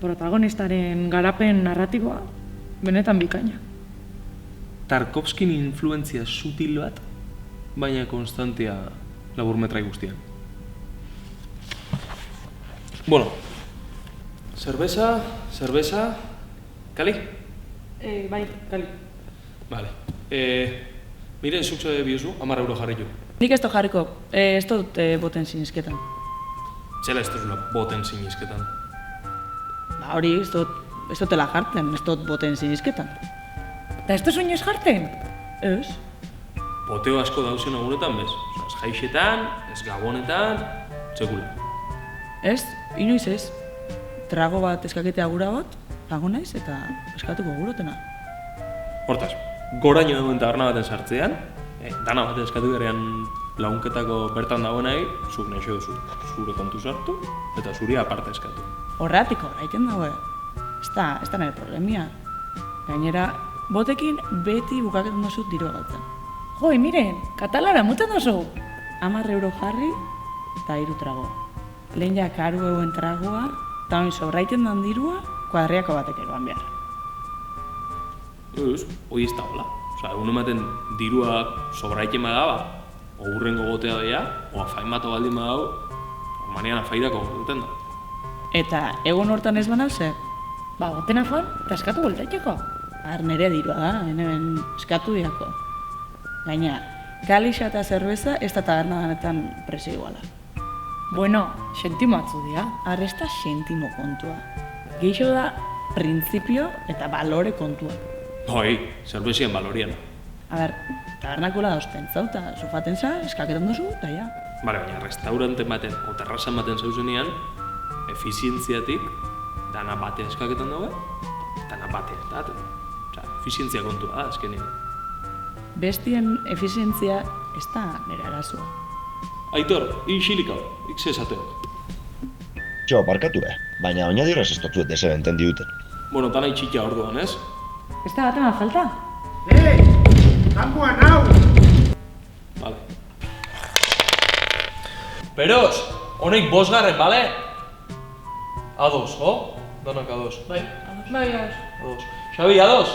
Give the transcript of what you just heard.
protagonistaren garapen narratiboa benetan bikaina. Tarkovskin influentzia sutil bat, baina konstantea laburmetrai guztian. Bueno, cerveza, Kali? Bai, Kali. Vale. Miren, zuk ze biozu, 10 euro jarritu. Nik ez dut jarriko, ez dut boten sinizketan. Zela ez duzula boten sinizketan. Ba hori, ez dutela jartzen, ez dut boten sinizketan. Da ez duzu inoiz jartzen? Ez. Poteo asko dauzen agunetan bez. Ez jaixetan, ez gabonetan, txekula. Ez, inoiz ez. Trago bat eskaketea gura bat, lago naiz eta eskatuko gurotena. Hortaz, goraino duen taberna baten sartzean, dana baten eskatu berean launketako bertan dago nahi, zuk neixo duzu zure kontu sartu eta zuri aparte eskatu. Horreatiko, raiten dago, ez da nire problemia. Gainera, botekin beti bukaketan duzu dirua galtzen. Joi, miren, katalara mutzen duzu! 10 euro jarri eta 3 trago. Lehen ja karu euen tragoa, eta hori sobraiten dan dirua, kuadriako batek eroan behar. Ez, hoi ez da hola. Egun ematen dirua sobraiten badaba, ogurrengo gotea doia, o afain bato baldin badau, manean afairako duten da. Eta egun hortan ez banau zer? Ba, goten afan, eta eskatu voltaiteko. Nere dirua da, hemen eskatu diako. Gaina, kalixa eta zerbeza ez da taberna danetan presio iguala. Bueno, sentimo atzu dira. Ez da sentimo kontua. Geixo da printzipio eta balore kontua. Hoi, zerbezien balorian. Tabernakula dauzten zau, eta sofaten za, eskaketan duzu, eta ja. Baina restauranten baten, o terrazan baten zauzenean, efizientziatik, dana batean eskaketan dago, dana batean daten. Efizientzia kontua da, azkenean. Bestien efizientzia ez da nire arazoa. Aitor, ixilik hau, ikzesateok. Jo, barkatu baina oinadirrez ez dut desebenten diuten. Bueno, dana itxikia orduan, ez? Ez da batema falta? Tangoan hau! Vale. Peros, honek 5, bale? Ados, jo? Danak ados. Bai, ados. Ados. Xabi, ados?